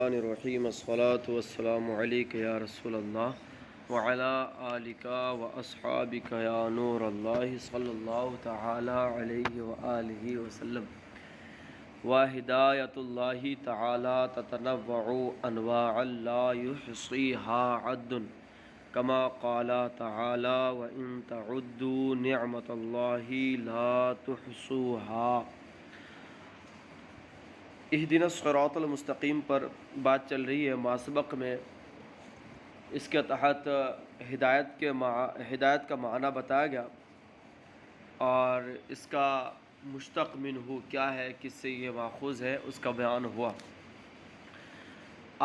الرحمن الرحیم الصلاۃ والسلام علیک یا رسول اللہ وعلی آلک و اصحابک یا نور اللہ صلی اللہ تعالی علیہ وآلہ وسلم وہدایۃ اللہ تعالی تتنوع انواعا لا یحصیها عد کما قال تعالی وان تعدوا نعمت اللہ لا تحصوها۔ اہدنا الصراط المستقیم پر بات چل رہی ہے ماسبق میں۔ اس کے تحت ہدایت کا معنی بتایا گیا اور اس کا مشتق منہ کیا ہے، کس سے یہ ماخوذ ہے، اس کا بیان ہوا۔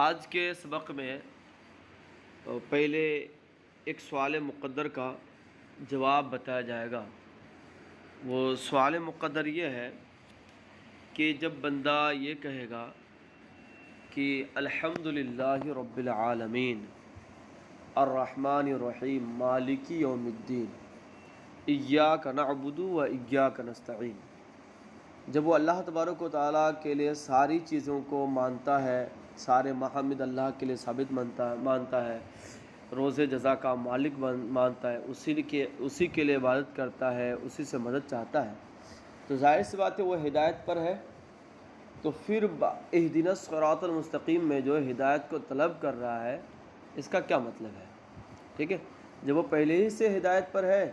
آج کے سبق میں پہلے ایک سوال مقدر کا جواب بتایا جائے گا۔ وہ سوال مقدر یہ ہے کہ جب بندہ یہ کہے گا کہ الحمدللہ رب العالمین الرحمن الرحیم مالک یوم الدین ایاک نعبد و ایاک نستعین، جب وہ اللہ تبارک و تعالیٰ کے لیے ساری چیزوں کو مانتا ہے، سارے محمد اللہ کے لیے ثابت مانتا ہے، روز جزا کا مالک مانتا ہے، اسی کے لیے عبادت کرتا ہے، اسی سے مدد چاہتا ہے، تو ظاہر سی بات ہے وہ ہدایت پر ہے۔ تو پھر اہدنا الصراط المستقیم میں جو ہدایت کو طلب کر رہا ہے، اس کا کیا مطلب ہے؟ ٹھیک ہے، جب وہ پہلے ہی سے ہدایت پر ہے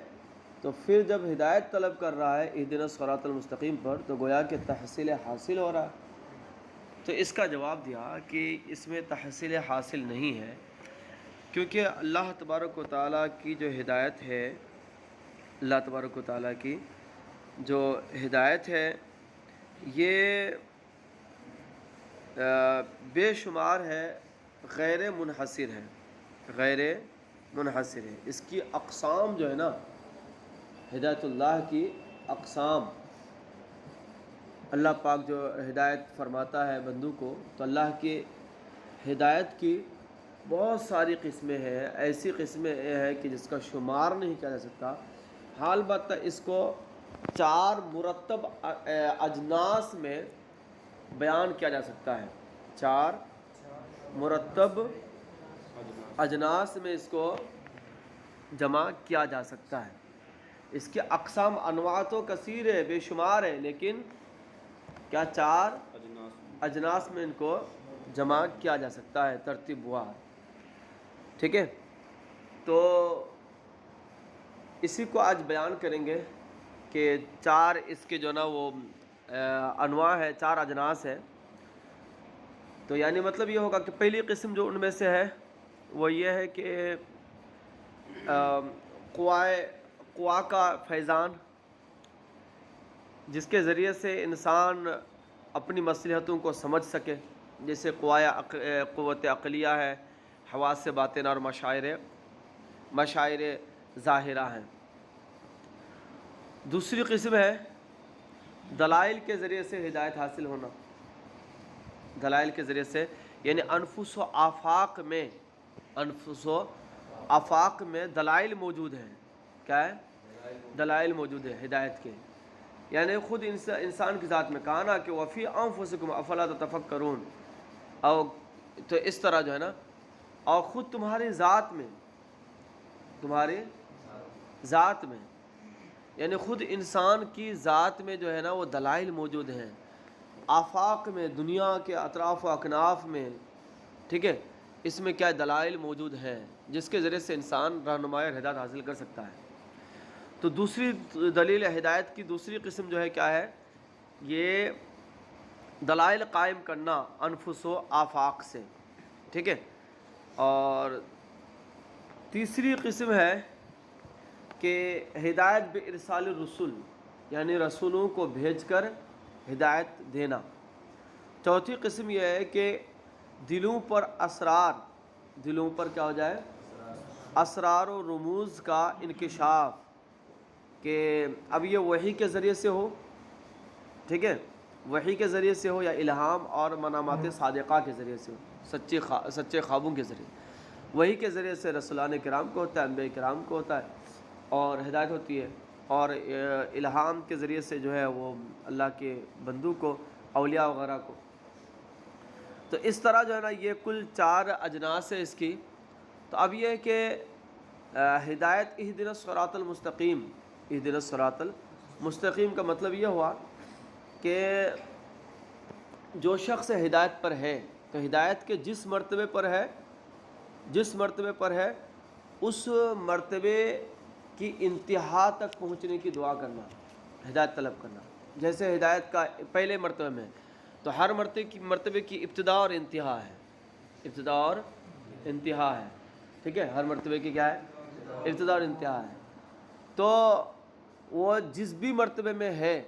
تو پھر جب ہدایت طلب کر رہا ہے اہدنا الصراط المستقیم پر، تو گویا کہ تحصیل حاصل ہو رہا ہے۔ تو اس کا جواب دیا کہ اس میں تحصیل حاصل نہیں ہے، کیونکہ اللہ تبارک و تعالیٰ کی جو ہدایت ہے، اللہ تبارک و تعالیٰ کی جو ہدایت ہے یہ بے شمار ہے، غیر منحصر ہے، غیر منحصر ہے۔ اس کی اقسام جو ہے نا، ہدایت اللہ کی اقسام، اللہ پاک جو ہدایت فرماتا ہے بندوں کو، تو اللہ کی ہدایت کی بہت ساری قسمیں ہیں، ایسی قسمیں ہیں کہ جس کا شمار نہیں کیا جا سکتا۔ حال بات اس کو 4 مرتب اجناس میں بیان کیا جا سکتا ہے، 4 مرتب اجناس میں اس کو جمع کیا جا سکتا ہے۔ اس کے اقسام انواع تو کثیر ہے، بے شمار ہے، لیکن کیا 4 اجناس میں ان کو جمع کیا جا سکتا ہے ترتیب وار۔ ٹھیک ہے، تو اسی کو آج بیان کریں گے کہ 4 اس کے جو نا وہ انواع ہے، 4 اجناس ہے۔ تو یعنی مطلب یہ ہوگا کہ پہلی قسم جو ان میں سے ہے وہ یہ ہے کہ قوا کا فیضان، جس کے ذریعے سے انسان اپنی مصلحتوں کو سمجھ سکے، جیسے قوت عقلیہ ہے، حواس باطنہ اور مشاعر ظاہرہ ہیں۔ دوسری قسم ہے دلائل کے ذریعے سے ہدایت حاصل ہونا، دلائل کے ذریعے سے، یعنی انفس و آفاق میں دلائل موجود ہیں۔ کیا ہے؟ دلائل موجود ہے ہدایت کے، یعنی خود انسان کی ذات میں کہا نا کہ وفی انفسکم افلا تتفکرون، اور تو اس طرح جو ہے نا، اور خود تمہاری ذات میں یعنی خود انسان کی ذات میں جو ہے نا وہ دلائل موجود ہیں، آفاق میں، دنیا کے اطراف و اکناف میں، ٹھیک ہے، اس میں کیا دلائل موجود ہیں جس کے ذریعے سے انسان رہنمائی اور ہدایت حاصل کر سکتا ہے۔ تو دوسری دلیل ہدایت کی دوسری قسم جو ہے کیا ہے؟ یہ دلائل قائم کرنا انفس و آفاق سے، ٹھیک ہے۔ اور تیسری قسم ہے کہ ہدایت بارسال الرسل، یعنی رسولوں کو بھیج کر ہدایت دینا۔ چوتھی قسم یہ ہے کہ دلوں پر کیا ہو جائے؟ اسرار و رموز کا انکشاف، کہ اب یہ وحی کے ذریعے سے ہو، ٹھیک ہے، وحی کے ذریعے سے ہو یا الہام اور منامات صادقہ کے ذریعے سے ہو، سچے خوابوں کے ذریعے، وحی کے ذریعے سے رسولان کرام کو ہوتا ہے، انبیاء کرام کو ہوتا ہے اور ہدایت ہوتی ہے، اور الہام کے ذریعے سے جو ہے وہ اللہ کے بندوں کو، اولیاء وغیرہ کو۔ تو اس طرح جو ہے نا یہ کل 4 اجناس ہے اس کی. تو اب یہ ہے کہ ہدایت اہدنا الصراط المستقیم، اہدنا الصراط المستقیم کا مطلب یہ ہوا کہ جو شخص ہدایت پر ہے تو ہدایت کے جس مرتبے پر ہے اس مرتبے کی انتہا تک پہنچنے کی دعا کرنا، ہدایت طلب کرنا. جیسے ہدایت کا پہلے مرتبے میں تو ہر مرتبے کی ابتدا اور انتہا ہے، ابتدا اور انتہا ہے. ٹھیک ہے، ہر مرتبے کی کیا ہے؟ ابتدا اور انتہا ہے. تو وہ جس بھی مرتبے میں ہے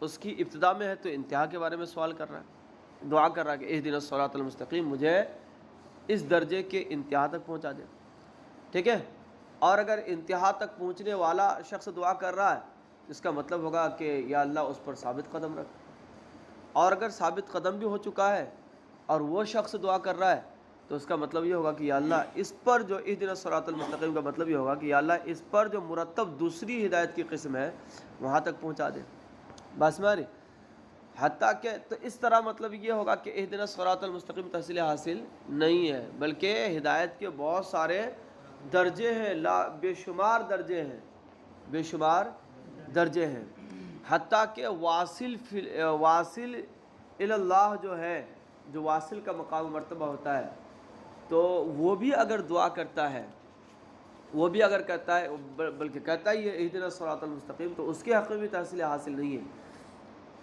اس کی ابتدا میں ہے تو انتہا کے بارے میں سوال کر رہا ہے، دعا کر رہا ہے کہ اہدنا الصراط المستقیم، مجھے اس درجے کے انتہا تک پہنچا دے. ٹھیک ہے. اور اگر انتہا تک پہنچنے والا شخص دعا کر رہا ہے اس کا مطلب ہوگا کہ یا اللہ اس پر ثابت قدم رکھ. اور اگر ثابت قدم بھی ہو چکا ہے اور وہ شخص دعا کر رہا ہے تو اس کا مطلب یہ ہوگا کہ یا اللہ اس پر جو اہدنا الصراط المستقیم کا مطلب یہ ہوگا کہ یا اللہ اس پر جو مرتب دوسری ہدایت کی قسم ہے وہاں تک پہنچا دے. بس میں حتیٰ کہ تو اس طرح مطلب یہ ہوگا کہ اہدنا الصراط المستقیم تحصیل حاصل نہیں ہے، بلکہ ہدایت کے بہت سارے درجے ہیں، بے شمار درجے ہیں. حتیٰ کہ واصل اللہ جو ہے، جو واصل کا مقام مرتبہ ہوتا ہے تو وہ بھی اگر دعا کرتا ہے، بلکہ کہتا ہی ہے اہدنا الصراط المستقیم، تو اس کے حق میں بھی تحصیل حاصل نہیں ہے.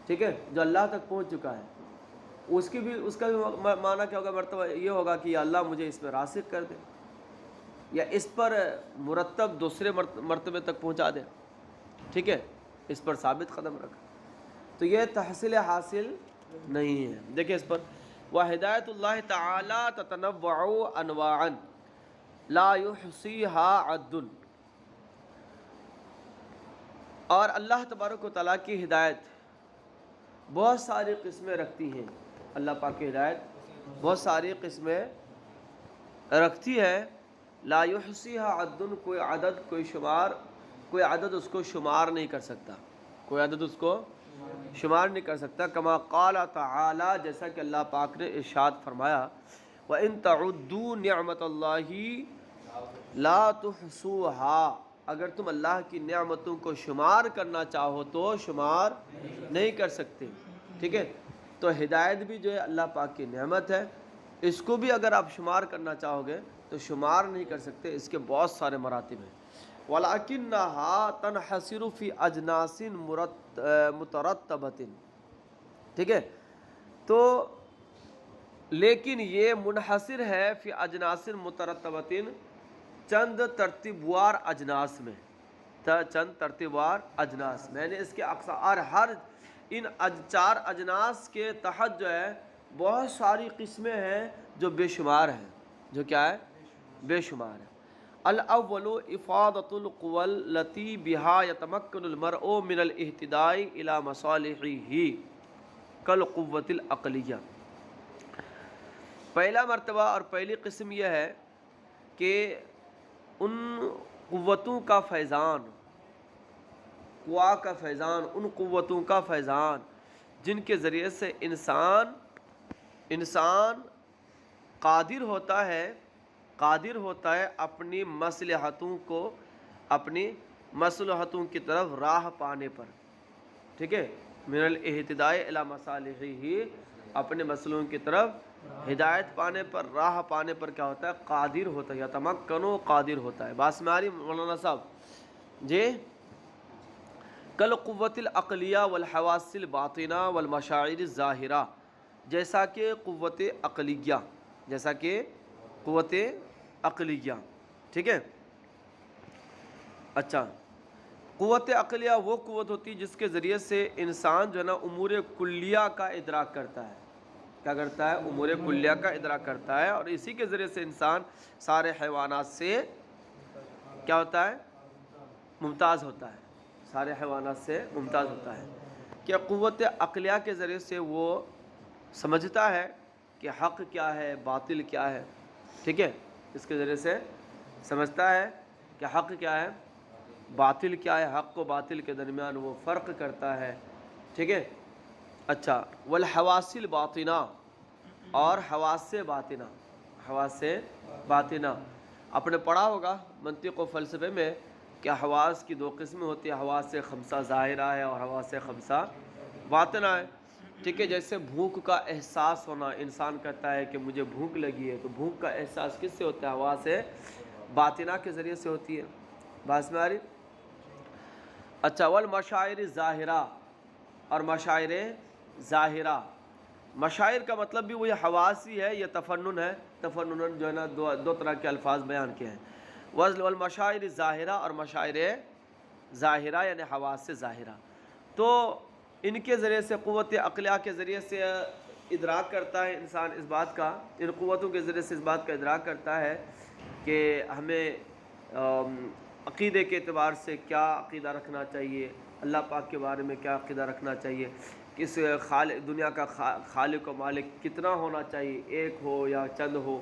ٹھیک ہے، جو اللہ تک پہنچ چکا ہے اس کا بھی معنی کیا ہوگا؟ مرتبہ یہ ہوگا کہ یا اللہ مجھے اس میں راسخ کر دے یا اس پر مرتب دوسرے مرتبے تک پہنچا دے. ٹھیک ہے، اس پر ثابت قدم رکھ. تو یہ تحصیل حاصل نہیں ہے. دیکھیں اس پر وَهِدَایَةُ اللَّهِ تَعَالَى تَتَنَوَّعُ أَنْوَاعًا لَا يُحْصِيهَا عَدٌّ. اور اللہ تبارک و تعالیٰ کی ہدایت بہت ساری قسمیں رکھتی ہیں. اللہ پاک کی ہدایت بہت ساری قسمیں رکھتی ہے. لا يحصیها عد، کوئی عدد اس کو شمار نہیں کر سکتا، کما قال تعالی، جیسا کہ اللہ پاک نے ارشاد فرمایا وَإِن تَعُدُّوا نِعْمَةَ اللَّهِ لَا تُحْصُوهَا، اگر تم اللہ کی نعمتوں کو شمار کرنا چاہو تو شمار نہیں کر سکتے. ٹھیک ہے، تو ہدایت بھی جو ہے اللہ پاک کی نعمت ہے، اس کو بھی اگر آپ شمار کرنا چاہو گے تو شمار نہیں کر سکتے. اس کے بہت سارے مراتب ہیں. وَلَكِنَّهَا تَنْحَصِرُ فِي أَجْنَاسٍ مُتَرَتَّبَةٍ. ٹھیک ہے، تو لیکن یہ منحصر ہے فی اجناس مترتبۃ، چند ترتیب وار اجناس میں، میں نے اس کے اقسام اور ہر ان 4 اجناس کے تحت جو ہے بہت ساری قسمیں ہیں جو بے شمار ہیں، جو کیا ہے؟ بے شمار ہے. الاول افاضۃ القوى التي بها يتمكن المرء من الاهتداء الى مصالحه كالقوة العقلیہ. پہلا مرتبہ اور پہلی قسم یہ ہے کہ ان قوتوں کا فیضان، ان قوتوں کا فیضان جن کے ذریعے سے انسان قادر ہوتا ہے اپنی مصلحتوں کی طرف راہ پانے پر. ٹھیک ہے، من الاہتداء الی مصالحہ، اپنے مسلوں کی طرف ہدایت پانے پر، راہ پانے پر کیا ہوتا ہے؟ قادر ہوتا ہے، یتمکنو، قادر ہوتا ہے. بات میں آ رہی مولانا صاحب جی؟ کل قوت العقلیہ والحواس الباطنہ والمشاعر الظاہرہ، جیسا کہ قوت عقلیہ. ٹھیک ہے، اچھا، قوت عقلیہ وہ قوت ہوتی ہے جس کے ذریعے سے انسان جو ہے نا امور کلیہ کا ادراک کرتا ہے. کیا کرتا ہے؟ امور کلیہ کا ادراک کرتا ہے، اور اسی کے ذریعے سے انسان سارے حیوانات سے کیا ہوتا ہے؟ ممتاز ہوتا ہے. سارے حیوانات سے ممتاز ہوتا ہے کہ قوت عقلیہ کے ذریعے سے وہ سمجھتا ہے کہ حق کیا ہے، باطل کیا ہے. ٹھیک ہے، اس کے ذریعے سے سمجھتا ہے کہ حق کیا ہے، باطل کیا ہے، حق و باطل کے درمیان وہ فرق کرتا ہے. ٹھیک ہے، اچھا. والحواس الباطنہ، اور حواس باطنہ، حواس باطنہ آپ نے پڑھا ہوگا منطق و فلسفے میں کہ حواس کی دو قسمیں ہوتی ہیں، حواس خمسہ ظاہرہ ہے اور حواس خمسہ باطنہ ہے، ٹھیک ہے۔ جیسے بھوک کا احساس ہونا، انسان کہتا ہے کہ مجھے بھوک لگی ہے، تو بھوک کا احساس کس سے ہوتا ہے؟ حواس باطنہ کے ذریعے سے ہوتی ہے، بات میں آ رہی؟ اچھا، والمشاعر ظاہرہ، اور مشاعر ظاہرہ، مشاعر کا مطلب بھی وہی حواس ہی ہے، یہ تفنن ہے، تفنن جو ہے نا دو طرح کے الفاظ بیان کیے ہیں، والمشاعر ظاہرہ اور مشاعر ظاہرہ یعنی حواس ظاہرہ، تو ان کے ذریعے سے قوت عقلیہ کے ذریعے سے ادراک کرتا ہے انسان اس بات کا، ان قوتوں کے ذریعے سے اس بات کا ادراک کرتا ہے کہ ہمیں عقیدے کے اعتبار سے کیا عقیدہ رکھنا چاہیے، اللہ پاک کے بارے میں کیا عقیدہ رکھنا چاہیے، کس دنیا کا خالق و مالک کتنا ہونا چاہیے، ایک ہو یا چند ہو،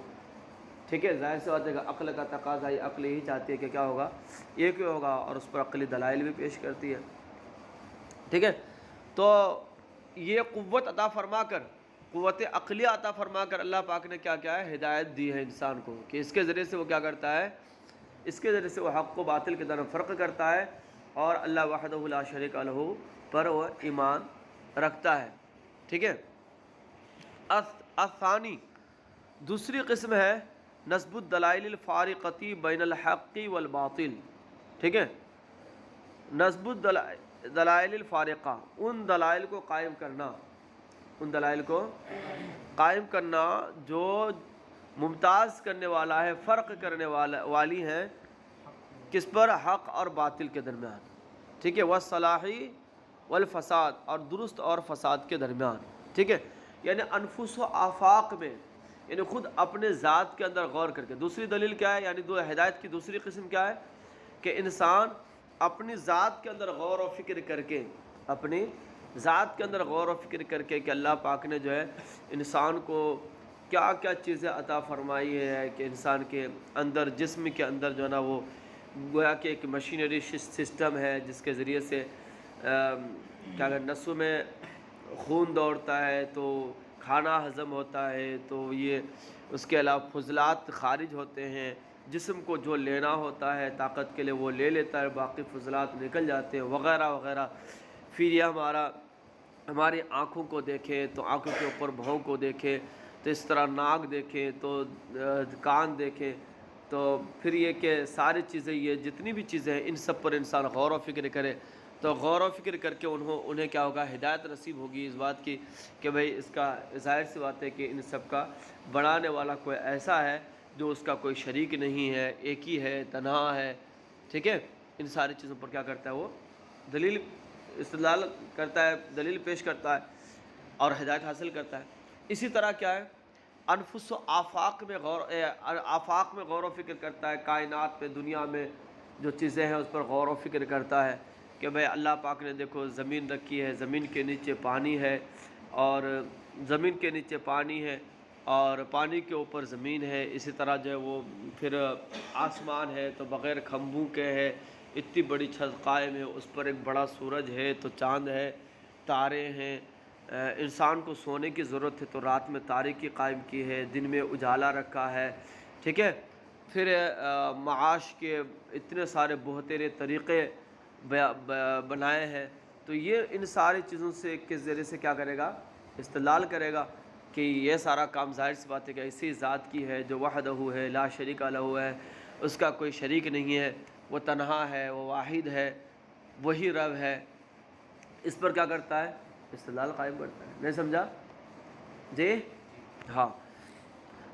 ٹھیک ہے۔ ظاہر سی بات ہے کہ عقل کا تقاضا ہے، عقل یہی چاہتی ہے کہ کیا ہوگا، ایک ہی ہوگا، اور اس پر عقلی دلائل بھی پیش کرتی ہے، ٹھیک ہے۔ تو یہ قوت عطا فرما کر، قوت عقلیہ عطا فرما کر اللہ پاک نے کیا کیا ہے، ہدایت دی ہے انسان کو، کہ اس کے ذریعے سے وہ کیا کرتا ہے، اس کے ذریعے سے وہ حق و باطل کے درمیان فرق کرتا ہے، اور اللہ وحدہ لا شریک لہ پر وہ ایمان رکھتا ہے، ٹھیک ہے۔ الثانی، دوسری قسم ہے نصب الدلائل الفارقتی بین الحق والباطل، ٹھیک ہے۔ نصب الدلائل الفارقہ، ان دلائل کو قائم کرنا، ان دلائل کو قائم کرنا جو ممتاز کرنے والا ہے، فرق کرنے والی ہیں، کس پر؟ حق اور باطل کے درمیان، ٹھیک ہے، والصلاحی والفساد، اور درست اور فساد کے درمیان، ٹھیک ہے۔ یعنی انفس و آفاق میں، یعنی خود اپنے ذات کے اندر غور کر کے۔ دوسری دلیل کیا ہے، یعنی ہدایت کی دوسری قسم کیا ہے، کہ انسان اپنی ذات کے اندر غور و فکر کر کے، اپنی ذات کے اندر غور و فکر کر کے کہ اللہ پاک نے جو ہے انسان کو کیا کیا چیزیں عطا فرمائی ہے، کہ انسان کے اندر، جسم کے اندر جو ہے نا وہ گویا کہ ایک مشینری سسٹم ہے، جس کے ذریعے سے کیا کہ نسوں میں خون دوڑتا ہے، تو کھانا ہضم ہوتا ہے، تو یہ اس کے علاوہ فضلات خارج ہوتے ہیں، جسم کو جو لینا ہوتا ہے طاقت کے لیے وہ لے لیتا ہے، باقی فضلات نکل جاتے ہیں، وغیرہ وغیرہ۔ پھر یہ ہماری آنکھوں کو دیکھیں تو آنکھوں کے اوپر بھوں کو دیکھیں، تو اس طرح ناک دیکھیں تو کان دیکھیں، تو پھر یہ کہ ساری چیزیں، یہ جتنی بھی چیزیں ہیں، ان سب پر انسان غور و فکر کرے، تو غور و فکر کر کے انہیں کیا ہوگا، ہدایت نصیب ہوگی اس بات کی کہ بھئی اس کا ظاہر سی بات ہے کہ ان سب کا بنانے والا کوئی ایسا ہے جو اس کا کوئی شریک نہیں ہے، ایک ہی ہے، تنہا ہے، ٹھیک ہے۔ ان ساری چیزوں پر کیا کرتا ہے وہ دلیل استدلال کرتا ہے، دلیل پیش کرتا ہے اور ہدایت حاصل کرتا ہے۔ اسی طرح کیا ہے، انفس و آفاق میں غور و فکر کرتا ہے، کائنات میں، دنیا میں جو چیزیں ہیں اس پر غور و فکر کرتا ہے کہ بھئی اللہ پاک نے دیکھو زمین رکھی ہے، زمین کے نیچے پانی ہے، اور زمین کے نیچے پانی ہے اور پانی کے اوپر زمین ہے، اسی طرح جو ہے وہ پھر آسمان ہے تو بغیر کھمبوں کے ہے، اتنی بڑی چھت قائم ہے، اس پر ایک بڑا سورج ہے، تو چاند ہے، تارے ہیں، انسان کو سونے کی ضرورت ہے تو رات میں تاریکی قائم کی ہے، دن میں اجالا رکھا ہے، ٹھیک ہے۔ پھر معاش کے اتنے سارے بہترے طریقے بنائے ہیں، تو یہ ان ساری چیزوں سے کے ذریعے سے کیا کرے گا، استدلال کرے گا کہ یہ سارا کام ظاہر سی بات ہے کہ اسی ذات کی ہے جو وحدہ ہے، لا شریک لہ ہے، اس کا کوئی شریک نہیں ہے، وہ تنہا ہے، وہ واحد ہے، وہی رب ہے، اس پر کیا کرتا ہے، استدلال قائم کرتا ہے۔ نہیں سمجھا جی؟ ہاں،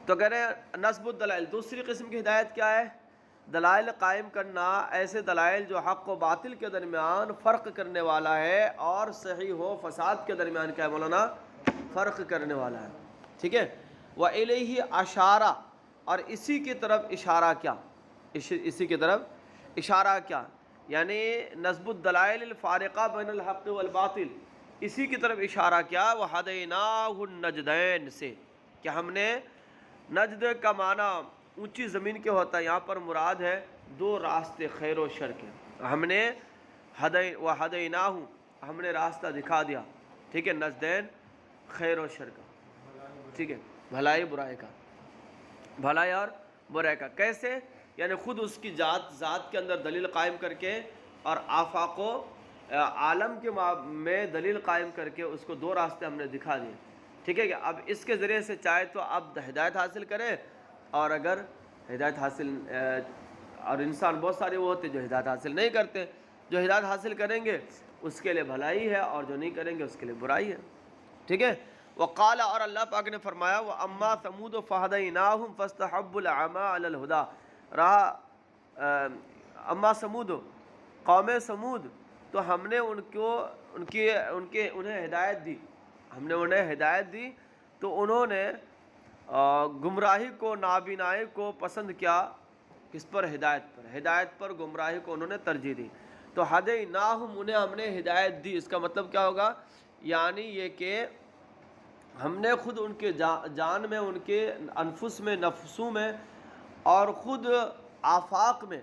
تو کہہ رہے ہیں نصب الدلائل، دوسری قسم کی ہدایت کیا ہے، دلائل قائم کرنا، ایسے دلائل جو حق و باطل کے درمیان فرق کرنے والا ہے، اور صحیح و فساد کے درمیان کیا ہے مولانا، فرق کرنے والا ہے، ٹھیک ہے۔ وَإِلَيْهِ اشارہ، اور اسی کی طرف اشارہ کیا، اسی کی طرف اشارہ کیا، یعنی نصب الدلائل الفارقہ بین الحق والباطل، اسی کی طرف اشارہ کیا، وَهَدَيْنَاهُ النَّجْدَيْنِ سے، کہ ہم نے، نجد کا معنی اونچی زمین کے ہوتا ہے، یہاں پر مراد ہے دو راستے خیر و شر کے، ہم نے وَهَدَيْنَاهُ، ہم نے راستہ دکھا دیا، ٹھیک ہے، نجدین خیر و شر کا، ٹھیک ہے، بھلائی برائی کا، بھلائی اور برائی کا کیسے؟ یعنی خود اس کی ذات کے اندر دلیل قائم کر کے اور آفاق و عالم کے میں دلیل قائم کر کے اس کو دو راستے ہم نے دکھا دیے، ٹھیک ہے کہ اب اس کے ذریعے سے چاہے تو اب ہدایت حاصل کرے، اور اگر ہدایت حاصل اور انسان بہت سارے وہ ہوتے جو ہدایت حاصل نہیں کرتے، جو ہدایت حاصل کریں گے اس کے لیے بھلائی ہے اور جو نہیں کریں گے اس کے لیے برائی ہے، ٹھیک ہے۔ وقال، اور اللہ پاک نے فرمایا وَأَمَّا ثَمُودُ فَهَدَيْنَاهُمْ فَاسْتَحَبُّوا الْعَمَىٰ عَلَى الْهُدَىٰ، رہا اما سمود، قوم سمود، تو ہم نے انہیں ہدایت دی، ہم نے انہیں ہدایت دی تو انہوں نے گمراہی کو، نابینائی کو پسند کیا، کس پر؟ ہدایت پر، ہدایت پر گمراہی کو انہوں نے ترجیح دی، تو ہدیناہم، انہیں ہم نے ہدایت دی۔ اس کا مطلب کیا ہوگا؟ یعنی یہ کہ ہم نے خود ان کے جان میں، ان کے انفس میں، نفسوں میں اور خود آفاق میں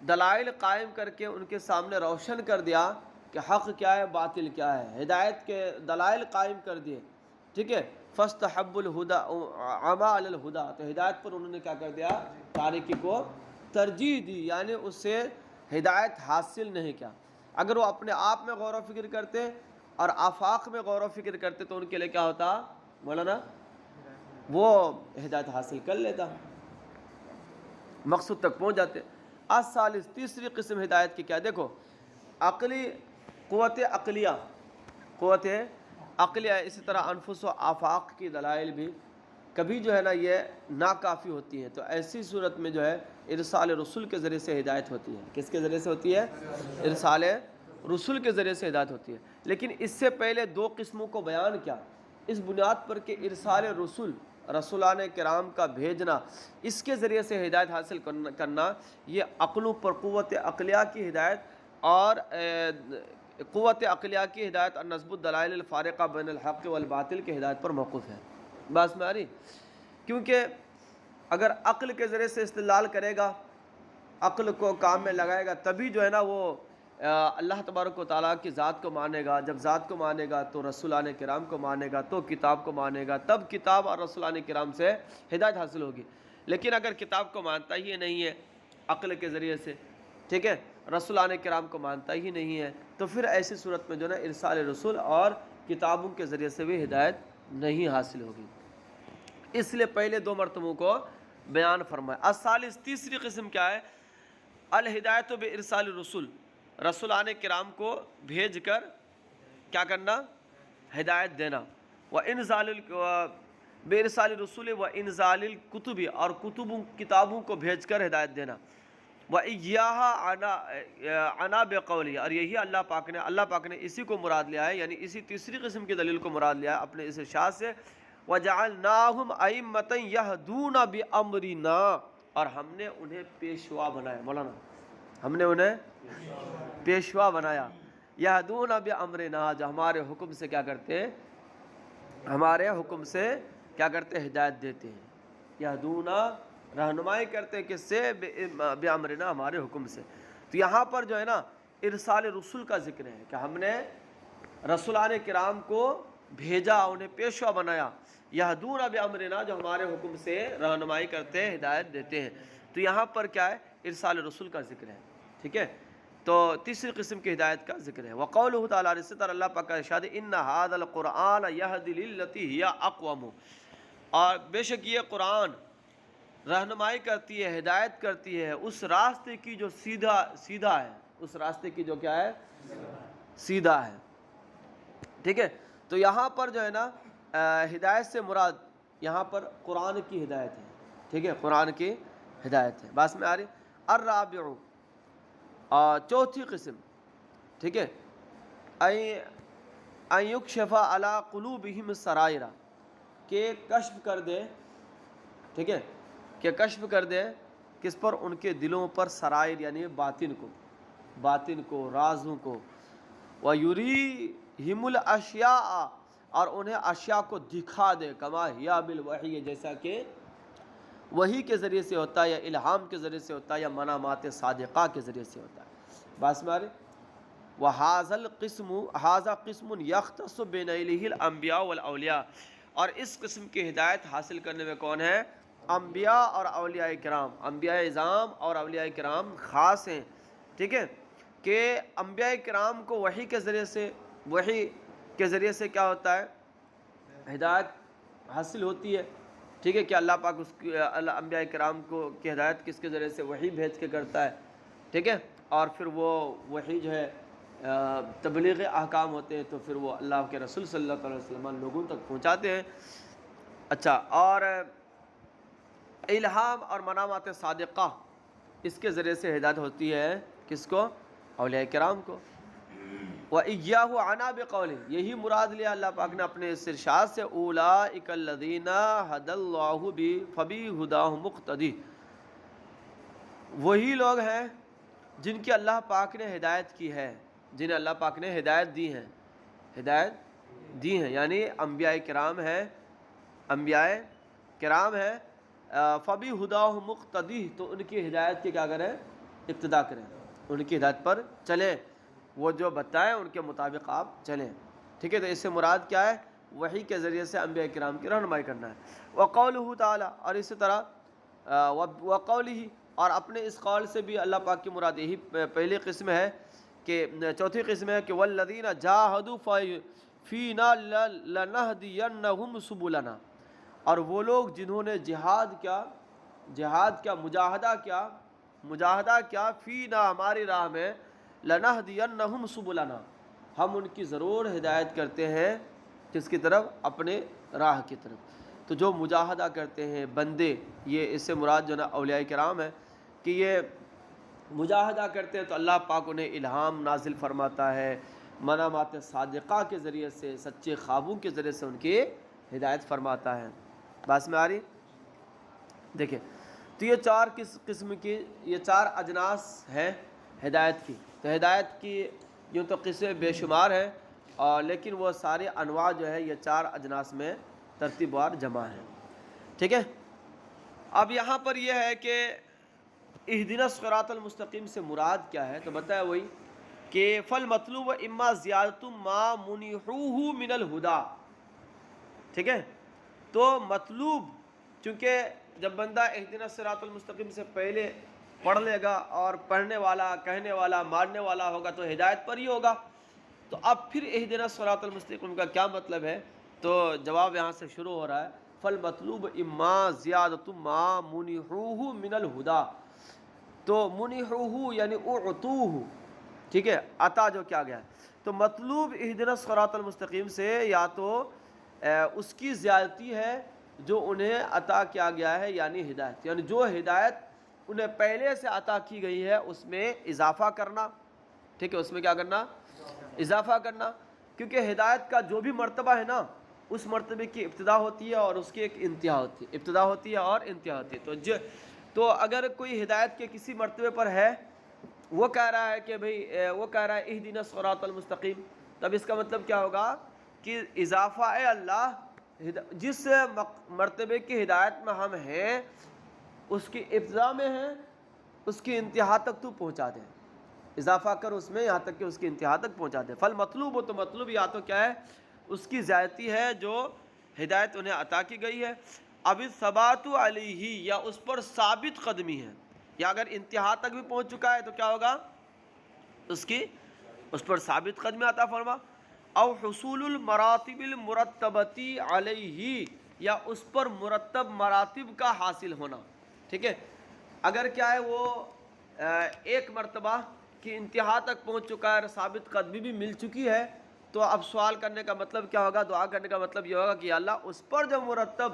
دلائل قائم کر کے ان کے سامنے روشن کر دیا کہ حق کیا ہے، باطل کیا ہے، ہدایت کے دلائل قائم کر دیے، ٹھیک ہے۔ فاستحبوا العمى على الهدى، تو ہدایت پر انہوں نے کیا کر دیا؟ تاریکی کو ترجیح دی، یعنی اس سے ہدایت حاصل نہیں کیا۔ اگر وہ اپنے آپ میں غور و فکر کرتے اور آفاق میں غور و فکر کرتے تو ان کے لیے کیا ہوتا مولانا؟ وہ ہدایت حاصل کر لیتا، مقصود تک پہنچ جاتے۔ الثالث، تیسری قسم ہدایت کی کیا؟ دیکھو، عقلی قوت عقلیہ، قوت عقلیہ، اسی طرح انفس و آفاق کی دلائل بھی کبھی جو ہے نا یہ ناکافی ہوتی ہیں، تو ایسی صورت میں جو ہے ارسال رسول کے ذریعے سے ہدایت ہوتی ہے۔ کس کے ذریعے سے ہوتی ہے؟ ارسال رسول کے ذریعے سے ہدایت ہوتی ہے۔ لیکن اس سے پہلے دو قسموں کو بیان کیا، اس بنیاد پر کہ ارسال رسول، رسولان کرام کا بھیجنا، اس کے ذریعے سے ہدایت حاصل کرنا، یہ عقلوں پر، قوت عقلیہ کی ہدایت اور قوت عقلیہ کی ہدایت اور نصب الدلائل الفارقہ بین الحق والباطل کی ہدایت پر موقوف ہے۔ بات میں آ رہی؟ کیونکہ اگر عقل کے ذریعے سے استدلال کرے گا، عقل کو کام میں لگائے گا، تبھی جو ہے نا وہ اللہ تبارک و تعالیٰ کی ذات کو مانے گا۔ جب ذات کو مانے گا تو رسولان کرام کو مانے گا، تو کتاب کو مانے گا، تب کتاب اور رسولان کرام سے ہدایت حاصل ہوگی۔ لیکن اگر کتاب کو مانتا ہی نہیں ہے عقل کے ذریعے سے، ٹھیک ہے، رسولان کرام کو مانتا ہی نہیں ہے، تو پھر ایسی صورت میں جو ہے نا ارسال رسول اور کتابوں کے ذریعے سے بھی ہدایت نہیں حاصل ہوگی۔ اس لیے پہلے دو مرتبوں کو بیان فرمایا۔ الثالث، تیسری قسم کیا ہے؟ الہدایت بارسال الرسول، رسولان کرام کو بھیج کر کیا کرنا؟ ہدایت دینا۔ وانزال بارسال الرسول وانزال الکتب، اور کتابوں کو بھیج کر ہدایت دینا۔ وَإِيَّاهَا عَنَا بِقَوْلِهِ، اور یہی اللہ پاک نے اسی کو مراد لیا ہے، یعنی اسی تیسری قسم کی دلیل کو مراد لیا ہے اپنے اس ارشاد سے۔ وَجَعَلْنَاهُمْ أَئِمَّةً يَهْدُونَ بِأَمْرِنَا، اور ہم نے انہیں پیشوا بنایا۔ مولانا، ہم نے انہیں پیشوا بنایا۔ يَهْدُونَ بِأَمْرِنَا، جو ہمارے حکم سے کیا کرتے ہیں؟ ہمارے حکم سے کیا کرتے ہیں؟ ہدایت دیتے ہیں۔ يَهْدُونَ، رہنمائی کرتے کس سے؟ بِأَمْرِنَا، ہمارے حکم سے۔ تو یہاں پر جو ہے نا ارسال رسول کا ذکر ہے کہ ہم نے رسولان کرام کو بھیجا، انہیں پیشوا بنایا۔ یہدون بامرنا، جو ہمارے حکم سے رہنمائی کرتے ہیں، ہدایت دیتے ہیں۔ تو یہاں پر کیا ہے؟ ارسال رسول کا ذکر ہے، ٹھیک ہے۔ تو تیسری قسم کی ہدایت کا ذکر ہے۔ وقولہ تعالیٰ، اسی طرح اللہ پاک کا ارشاد ہے، ان ھذا القرآن یہدی للتی ہی اقوم، اور بے شک یہ قرآن رہنمائی کرتی ہے، ہدایت کرتی ہے اس راستے کی جو سیدھا ہے، اس راستے کی جو کیا ہے؟ سیدھا ہے، ٹھیک ہے۔ تو یہاں پر جو ہے نا ہدایت سے مراد یہاں پر قرآن کی ہدایت ہے، ٹھیک ہے، قرآن کی ہدایت ہے۔ بات میں آ رہی؟ الرابع، چوتھی قسم، ٹھیک ہے، ان یکشف علی قلوبہم السرائر، کہ کشف کر دے، ٹھیک ہے، کہ کشف کر دے کس پر؟ ان کے دلوں پر سرائر، یعنی باطن کو، رازوں کو۔ وَيُرِيهِمُ الْأَشْيَاءَ، اور انہیں اشیاء کو دکھا دے، کما ہیا بالوحی، جیسا کہ وحی کے ذریعے سے ہوتا ہے، یا الہام کے ذریعے سے ہوتا ہے، یا منامات صادقہ کے ذریعے سے ہوتا ہے۔ بات میں آ رہی؟ وَهَذَا قِسْمٌ يَخْتَصُّ بِنَيْلِهِ الْأَنْبِيَاءُ وَالْأَوْلِيَاءُ، اور اس قسم کی ہدایت حاصل کرنے میں کون ہے؟ انبیاء اور اولیاء کرام، انبیاء اعظام اور اولیاء کرام خاص ہیں، ٹھیک ہے، کہ انبیاء کرام کو وحی کے ذریعے سے کیا ہوتا ہے؟ ہدایت حاصل ہوتی ہے، ٹھیک ہے، کہ اللہ پاک اس کی انبیاء کرام کو کی ہدایت کس کے ذریعے سے؟ وحی بھیج کے کرتا ہے، ٹھیک ہے، اور پھر وہ وحی جو ہے تبلیغ احکام ہوتے ہیں، تو پھر وہ اللہ کے رسول صلی اللہ علیہ وسلم لوگوں تک پہنچاتے ہیں۔ اچھا، اور الہام اور منامات صادقہ اس کے ذریعے سے ہدایت ہوتی ہے کس کو؟ اولیاء کرام کو۔ وَإِيَّاهُ عَنَا بِقَوْلِهِ، یہی مراد لیا اللہ پاک نے اپنے اس ارشاد سے، أُولَٰئِكَ الَّذِينَ هَدَى اللَّهُ فَبِهُدَاهُ مُقْتَدِي، وہی لوگ ہیں جن کی اللہ پاک نے ہدایت کی ہے، جنہیں اللہ پاک نے ہدایت دی ہیں، یعنی انبیاء کرام ہیں، فَبِهُدَاهُ مُقْتَدِي، تو ان کی ہدایت کی کیا کریں؟ اقتدا کریں، ان کی ہدایت پر چلیں، وہ جو بتائیں ان کے مطابق آپ چلیں، ٹھیک ہے۔ تو اس سے مراد کیا ہے؟ وحی کے ذریعے سے انبیاء کرام کی رہنمائی کرنا ہے۔ وَقَوْلُهُ تعالیٰ، اور اسی طرح وَقَوْلِهِ، اور اپنے اس قول سے بھی اللہ پاک کی مراد یہی پہلی قسم ہے، کہ چوتھی قسم ہے کہ وَالَّذِينَ جَاهَدُوا فِينَا لَنَهْدِيَنَّهُمْ سُبُلَنَا، اور وہ لوگ جنہوں نے جہاد کیا، مجاہدہ کیا فینا، ہماری راہ میں، لَنَهْدِيَنَّهُمْ سُبُلَنَا، ہم ان کی ضرور ہدایت کرتے ہیں کس کی طرف؟ اپنے راہ کی طرف۔ تو جو مجاہدہ کرتے ہیں بندے، یہ اس سے مراد جو نا اولیاء کرام ہے، کہ یہ مجاہدہ کرتے ہیں تو اللہ پاک انہیں الہام نازل فرماتا ہے، منامات صادقہ کے ذریعے سے، سچے خوابوں کے ذریعے سے ان کی ہدایت فرماتا ہے۔ بات میں آ رہی؟ دیکھیں، تو یہ چار قسم کی، یہ چار اجناس ہیں ہدایت کی۔ تو ہدایت کی یوں تو قسمیں بے شمار ہیں، لیکن وہ سارے انواع جو ہے یہ چار اجناس میں ترتیب وار جمع ہیں، ٹھیک ہے۔ اب یہاں پر یہ ہے کہ اہدنا الصراط المستقیم سے مراد کیا ہے؟ تو بتایا وہی کہ فالمطلوب اما زیادۃ ما منحوہ من الہدیٰ، ٹھیک ہے۔ تو مطلوب، چونکہ جب بندہ اہدنا الصراط المستقیم سے پہلے پڑھ لے گا اور پڑھنے والا، کہنے والا، ماننے والا ہوگا تو ہدایت پر ہی ہوگا، تو اب پھر اہدنا الصراط المستقیم کا کیا مطلب ہے؟ تو جواب یہاں سے شروع ہو رہا ہے، فالمطلوب اما زیادۃ ما منحوہ من الہدیٰ، تو منحوہ یعنی اعطوہ، ٹھیک ہے، عطا جو کیا گیا ہے۔ تو مطلوب اہدنا الصراط المستقیم سے یا تو اس کی زیادتی ہے جو انہیں عطا کیا گیا ہے، یعنی ہدایت، یعنی جو ہدایت انہیں پہلے سے عطا کی گئی ہے اس میں اضافہ کرنا، ٹھیک ہے، اس میں کیا کرنا؟ اضافہ کرنا، کیونکہ ہدایت کا جو بھی مرتبہ ہے نا، اس مرتبے کی ابتدا ہوتی ہے اور اس کی ایک انتہا ہوتی ہے، ابتدا ہوتی ہے اور انتہا ہوتی ہے۔ تو اگر کوئی ہدایت کے کسی مرتبے پر ہے، وہ کہہ رہا ہے کہ بھئی وہ کہہ رہا ہے اہدنا الصراط المستقیم، تب اس کا مطلب کیا ہوگا کہ اضافہ اے اللہ، جس مرتبے کی ہدایت میں ہم ہیں اس کی ابتدا میں ہیں، اس کی انتہا تک تو پہنچا دے، اضافہ کر اس میں یہاں تک کہ اس کی انتہا تک پہنچا دے۔ فالمطلوب، تو مطلوب یا تو کیا ہے؟ اس کی زیادتی ہے جو ہدایت انہیں عطا کی گئی ہے، اب الثبات علیہ، یا اس پر ثابت قدمی ہے، یا اگر انتہا تک بھی پہنچ چکا ہے تو کیا ہوگا؟ اس پر ثابت قدمی عطا فرما، او حصول المراتب المرتبتی علیہ، یا اس پر مرتب مراتب کا حاصل ہونا، ٹھیک ہے۔ اگر کیا ہے وہ ایک مرتبہ کی انتہا تک پہنچ چکا ہے، ثابت قدمی بھی مل چکی ہے، تو اب سوال کرنے کا مطلب کیا ہوگا؟ دعا کرنے کا مطلب یہ ہوگا کہ یا اللہ اس پر جو مرتب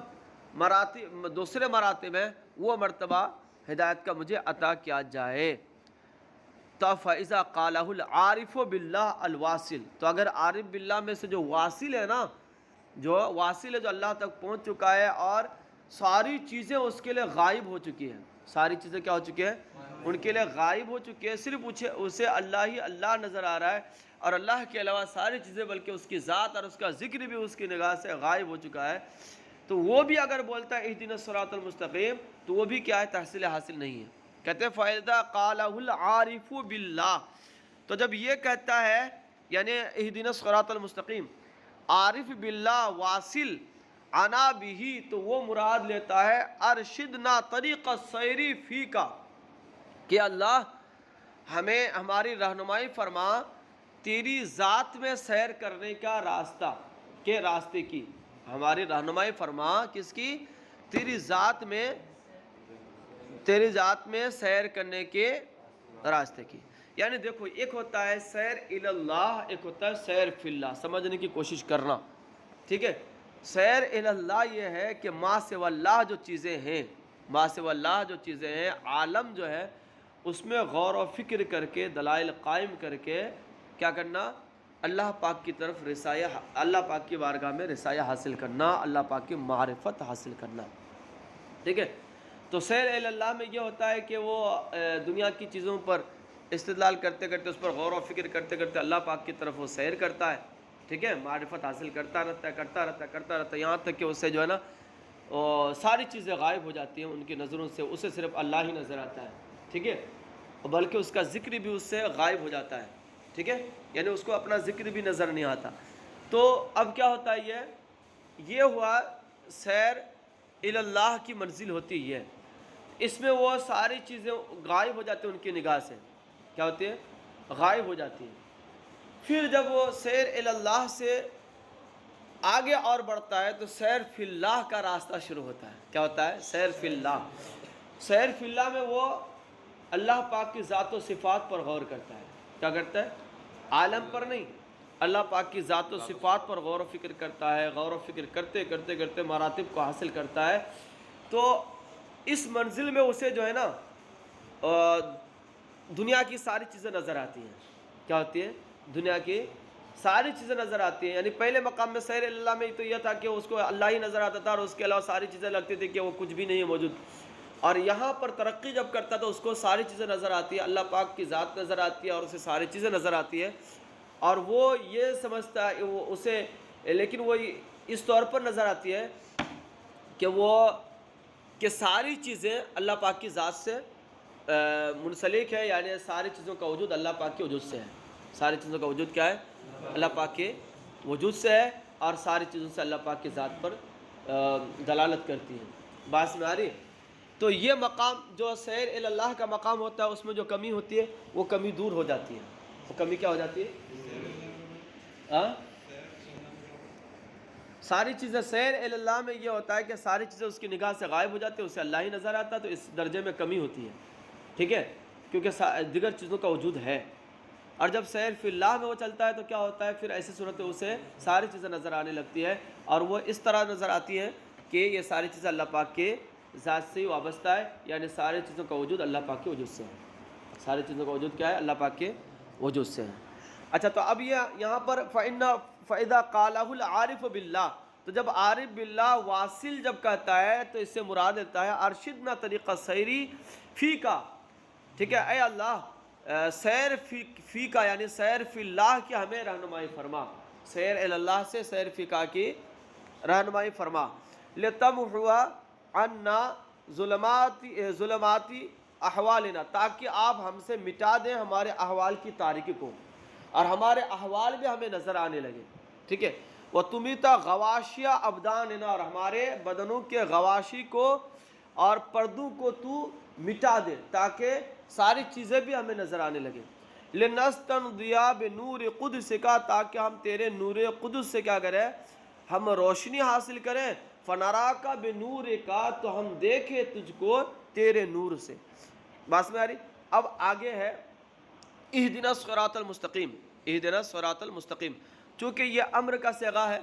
مراتب، دوسرے مراتب ہیں، وہ مرتبہ ہدایت کا مجھے عطا کیا جائے۔ تو فَإِذَا قَالَهُ الْعَارِفُ بِاللَّهِ الْوَاصِلِ، تو اگر عارف باللہ میں سے جو واصل ہے نا، جو واصل ہے، جو اللہ تک پہنچ چکا ہے اور ساری چیزیں اس کے لیے غائب ہو چکی ہیں، ساری چیزیں کیا ہو چکی ہیں؟ ان کے لیے غائب ہو چکی ہے، صرف اسے اللہ ہی اللہ نظر آ رہا ہے، اور اللہ کے علاوہ ساری چیزیں، بلکہ اس کی ذات اور اس کا ذکر بھی اس کی نگاہ سے غائب ہو چکا ہے، تو وہ بھی اگر بولتا ہے اہدنا الصراط المستقیم، تو وہ بھی کیا ہے؟ تحصیل حاصل نہیں ہے۔ کہتے ہیں فَإِذَا قَالَهُ الْعَارِفُ بِاللَّهِ، تو جب یہ کہتا ہے یعنی اہدنا الصراط المستقیم، عارف باللہ واصل انا بھی تو وہ مراد لیتا ہے ارشدنا طریق السیری فی کا، کہ اللہ ہمیں ہماری رہنمائی فرما تیری ذات میں سیر کرنے کا راستہ کے راستے کی، ہماری رہنمائی فرما کس کی؟ تیری ذات میں سیر کرنے کے راستے کی۔ یعنی دیکھو ایک ہوتا ہے سیر الی اللہ، ایک ہوتا ہے سیر فی اللہ، سمجھنے کی کوشش کرنا، ٹھیک ہے؟ سیر الی اللہ یہ ہے کہ ما سوی اللہ جو چیزیں ہیں، ما سوی اللہ جو چیزیں ہیں، عالم جو ہے اس میں غور و فکر کر کے دلائل قائم کر کے کیا کرنا؟ اللہ پاک کی طرف رسایہ، اللہ پاک کی بارگاہ میں رسایہ حاصل کرنا، اللہ پاک کی معرفت حاصل کرنا، ٹھیک ہے؟ تو سیر الی اللہ میں یہ ہوتا ہے کہ وہ دنیا کی چیزوں پر استدلال کرتے کرتے، اس پر غور و فکر کرتے کرتے اللہ پاک کی طرف وہ سیر کرتا ہے، ٹھیک ہے؟ معرفت حاصل کرتا رہتا ہے یہاں تک کہ اس سے جو ہے نا ساری چیزیں غائب ہو جاتی ہیں ان کی نظروں سے، اسے صرف اللہ ہی نظر آتا ہے، ٹھیک ہے؟ بلکہ اس کا ذکر بھی اس سے غائب ہو جاتا ہے، ٹھیک ہے؟ یعنی اس کو اپنا ذکر بھی نظر نہیں آتا۔ تو اب کیا ہوتا ہے؟ یہ ہوا سیر الی اللہ کی منزل ہوتی ہے، اس میں وہ ساری چیزیں غائب ہو جاتی ہیں ان کی نگاہ سے، کیا ہوتی ہے؟ غائب ہو جاتی ہیں۔ پھر جب وہ سیر الی اللہ سے آگے اور بڑھتا ہے تو سیر فی اللہ کا راستہ شروع ہوتا ہے۔ کیا ہوتا ہے؟ سیر فی اللہ۔ سیر فی اللہ میں وہ اللہ پاک کی ذات و صفات پر غور کرتا ہے۔ کیا کرتا ہے؟ عالم پر نہیں، اللہ پاک کی ذات و صفات پر غور و فکر کرتا ہے، غور و فکر کرتے کرتے کرتے مراتب کو حاصل کرتا ہے۔ تو اس منزل میں اسے جو ہے نا دنیا کی ساری چیزیں نظر آتی ہیں۔ کیا ہوتی ہے؟ دنیا کی ساری چیزیں نظر آتی ہیں۔ یعنی پہلے مقام میں سیر اللہ میں تو یہ تھا کہ اس کو اللہ ہی نظر آتا تھا اور اس کے علاوہ ساری چیزیں لگتی تھی کہ وہ کچھ بھی نہیں ہے موجود، اور یہاں پر ترقی جب کرتا تو اس کو ساری چیزیں نظر آتی ہے، اللہ پاک کی ذات نظر آتی ہے اور اسے ساری چیزیں نظر آتی ہے، اور وہ یہ سمجھتا ہے وہ اسے، لیکن وہ اس طور پر نظر آتی ہے کہ ساری چیزیں اللہ پاک کی ذات سے منسلک ہے، یعنی ساری چیزوں کا وجود اللہ پاک کے وجود سے ہے۔ ساری چیزوں کا وجود کیا ہے؟ اللہ پاک کے وجود سے ہے، اور ساری چیزوں سے اللہ پاک کی ذات پر دلالت کرتی ہے۔ بات میں آ رہی ہے؟ تو یہ مقام جو سیر الی اللہ کا مقام ہوتا ہے اس میں جو کمی ہوتی ہے وہ کمی دور ہو جاتی ہے۔ وہ کمی کیا ہو جاتی ہے؟ ساری چیزیں سیر الی اللہ میں یہ ہوتا ہے کہ ساری چیزیں اس کی نگاہ سے غائب ہو جاتی ہیں، اسے اللہ ہی نظر آتا ہے، تو اس درجے میں کمی ہوتی ہے، ٹھیک ہے؟ کیونکہ دیگر چیزوں کا وجود ہے۔ اور جب سیر فی اللہ میں وہ چلتا ہے تو کیا ہوتا ہے؟ پھر ایسی صورت میں اسے ساری چیزیں نظر آنے لگتی ہے، اور وہ اس طرح نظر آتی ہیں کہ یہ ساری چیزیں اللہ پاک کے ذات سے ہی وابستہ ہے، یعنی ساری چیزوں کا وجود اللہ پاک کے وجود سے ہے۔ ساری چیزوں کا وجود کیا ہے؟ اللہ پاک کے وجود سے ہے۔ اچھا، تو اب یہاں پر فَإِذَا قَالَهُ الْعَارِفُ بِاللَّهِ، تو جب عارف باللہ واصل جب کہتا ہے تو اس سے مراد لیتا ہے ارشدنا طریقہ سیری فی کا، ٹھیک ہے؟ اے اللہ سیر فی کا یعنی سیر فی اللہ کی ہمیں رہنمائی فرما، سیر الی اللہ سے سیر فی کا کی رہنمائی فرما، لِتَمْحُوَ عَنَّا ظُلُمَاتِ احوالنا، تاکہ آپ ہم سے مٹا دیں ہمارے احوال کی تاریکی کو، اور ہمارے احوال بھی ہمیں نظر آنے لگے، ٹھیک ہے؟ وَتُمِيتَ غَوَاشِيَ أَبْدَانِنَا، اور ہمارے بدنوں کے غواشی کو اور پردوں کو تو مٹا دے تاکہ ساری چیزیں بھی ہمیں نظر آنے لگے، لِنَسْتَنْضِيَ بِنُورِ قُدْسِكَ، تاکہ ہم تیرے نور قدس سے کیا کریں؟ ہم روشنی حاصل کریں، فَنَرَاكَ بِنُورِكَ، تو ہم دیکھیں تجھ کو تیرے نور سے۔ بات میں آ رہی؟ اب آگے ہے اہدنا الصراط المستقیم، اہدنا الصراط المستقیم، چونکہ یہ امر کا صیغہ ہے،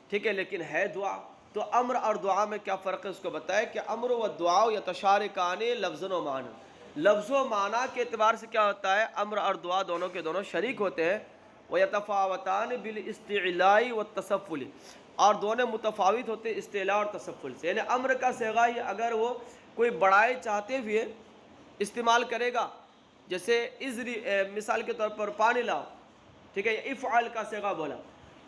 ٹھیک ہے، لیکن ہے دعا، تو امر اور دعا میں کیا فرق ہے اس کو بتائے کہ امر و دعا یتشارکان لفظاً و معنی، لفظ و معنی کے اعتبار سے کیا ہوتا ہے؟ امر اور دعا دونوں کے دونوں شریک ہوتے ہیں، وَيَتَفَاوَتَانِ بِالِاسْتِعْلَاءِ وَالتَّسَفُّلِ، اور دونوں متفاوت ہوتے ہیں استعلاء اور تسفل سے۔ یعنی امر کا صیغہ ہی اگر وہ کوئی بڑائی چاہتے ہوئے استعمال کرے گا، جیسے ازری، مثال کے طور پر پانی لاؤ، ٹھیک ہے، افعل کا صیغہ بولا،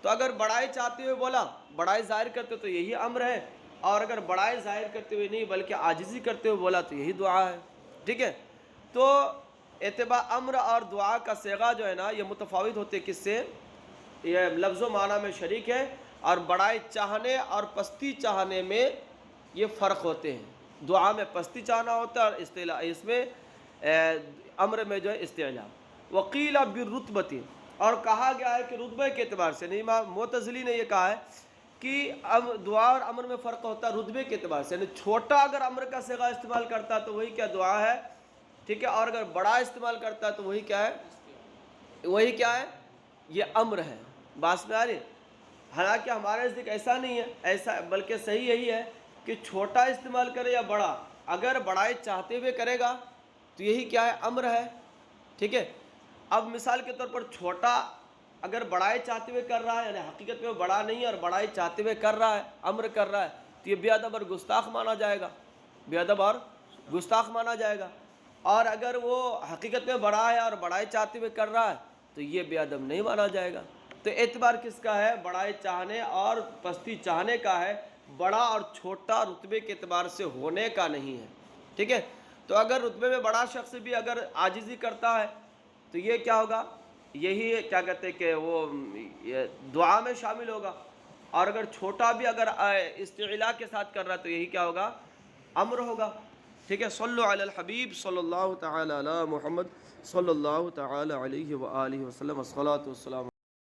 تو اگر بڑائی چاہتے ہوئے بولا، بڑائی ظاہر کرتے تو یہی امر ہے، اور اگر بڑائی ظاہر کرتے ہوئے نہیں بلکہ عاجزی کرتے ہوئے بولا تو یہی دعا ہے، ٹھیک ہے؟ تو اعتبار امر اور دعا کا صیغہ جو ہے نا یہ متفاوت ہوتے کس سے؟ یہ لفظ و معنی میں شریک ہے، اور بڑائی چاہنے اور پستی چاہنے میں یہ فرق ہوتے ہیں۔ دعا میں پستی چاہنا ہوتا ہے اور استعلاء اس میں امر میں جو ہے استعلاء۔ وقیل بالرتبۃ، اور کہا گیا ہے کہ رتبے کے اعتبار سے، نہیں، امام معتزلی نے یہ کہا ہے کہ دعا اور امر میں فرق ہوتا ہے رتبے کے اعتبار سے، یعنی چھوٹا اگر امر کا صیغہ استعمال کرتا ہے تو وہی کیا دعا ہے، ٹھیک ہے، اور اگر بڑا استعمال کرتا ہے تو وہی کیا ہے، وہی کیا ہے، یہ امر ہے۔ بات میں آ رہی ہے؟ حالانکہ ہمارے نزدیک ایسا نہیں ہے، ایسا بلکہ صحیح یہی ہے کہ چھوٹا استعمال کرے یا بڑا، اگر بڑائی چاہتے ہوئے کرے گا تو یہی کیا ہے، امر ہے، ٹھیک ہے۔ اب مثال کے طور پر چھوٹا اگر بڑائی چاہتے ہوئے کر رہا ہے، یعنی حقیقت میں بڑا نہیں ہے اور بڑائی چاہتے ہوئے کر رہا ہے، امر کر رہا ہے، تو یہ بے ادب اور گستاخ مانا جائے گا، بے ادب اور گستاخ مانا جائے گا۔ اور اگر وہ حقیقت میں بڑا ہے اور بڑائی چاہتے ہوئے کر رہا ہے تو یہ بے ادب نہیں مانا جائے گا۔ تو اعتبار کس کا ہے، بڑائی چاہنے اور پستی چاہنے کا ہے، بڑا اور چھوٹا رتبے کے اعتبار سے ہونے کا نہیں ہے، ٹھیک ہے۔ تو اگر رتبے میں بڑا شخص بھی اگر عاجزی کرتا ہے تو یہ کیا ہوگا، یہی کیا کہتے ہیں کہ وہ دعا میں شامل ہوگا، اور اگر چھوٹا بھی اگر استعلاء کے ساتھ کر رہا ہے تو یہی کیا ہوگا، امر ہوگا، ٹھیک ہے۔ صلو علی الحبیب صلی اللہ تعالی علی محمد صلی اللہ تعالی علیہ وآلہ وسلم، الصلاۃ والسلام